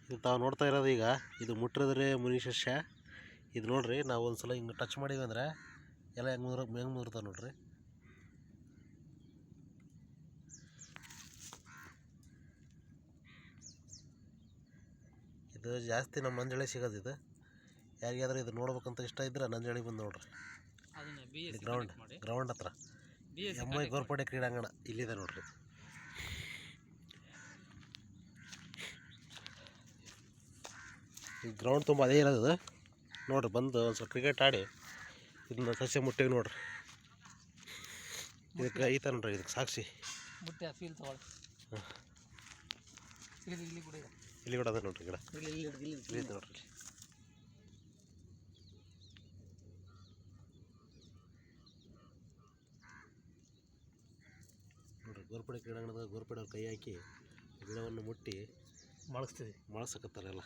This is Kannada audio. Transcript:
ಇದು ತಾವು ನೋಡ್ತಾ ಇರೋದು ಈಗ ಇದು ಮುಟ್ಟಿದ್ರೆ ಮುನಿಶಸ್ಯ. ಇದು ನೋಡ್ರಿ, ನಾವು ಒಂದು ಸಲ ಹಿಂಗೆ ಟಚ್ ಮಾಡಿವಿ ಅಂದ್ರೆ ಎಲ್ಲ ಹೆಂಗೆ ಮುದುರ್ತಾವೆ ನೋಡ್ರಿ. ಇದು ಜಾಸ್ತಿ ನಮ್ಮ ನಂಜಳಿ ಸಿಗೋದು. ಇದು ಯಾರಿಗಾದ್ರೂ ಇದು ನೋಡ್ಬೇಕಂತ ಇಷ್ಟ ಇದ್ರೆ ನಂಜಳಿ ಬಂದು ನೋಡ್ರಿ. ಗ್ರೌಂಡ್ ಹತ್ರ MI ಗೋರ್ಪಡೆ ಕ್ರೀಡಾಂಗಣ ಇಲ್ಲಿದೆ ನೋಡ್ರಿ. ಈ ಗ್ರೌಂಡ್ ತುಂಬ ಅದೇ ಇರೋದು ನೋಡ್ರಿ. ಬಂದು ಒಂದು ಸ್ವಲ್ಪ ಕ್ರಿಕೆಟ್ ಆಡಿ ಇದನ್ನ ಸಸ್ಯ ಮುಟ್ಟಿಗೆ ನೋಡ್ರಿ. ಇದಕ್ಕೆ ಐತ ನೋಡ್ರಿ, ಇದಕ್ಕೆ ಸಾಕ್ಷಿ ಇಲ್ಲಿ ಕೂಡ ಅದ ನೋಡ್ರಿ ಗಿಡ. ನೋಡ್ರಿ ನೋಡ್ರಿ, ಗೋರ್ಪಡೆ ಕ್ರೀಡಾಂಗಣದ ಗೋರ್ಪಡೆ ಅವ್ರು ಕೈ ಹಾಕಿ ಗಿಡವನ್ನು ಮುಟ್ಟಿ ಮಳಸ್ತೀವಿ, ಮಳಸಕತ್ತಾರೆಲ್ಲ.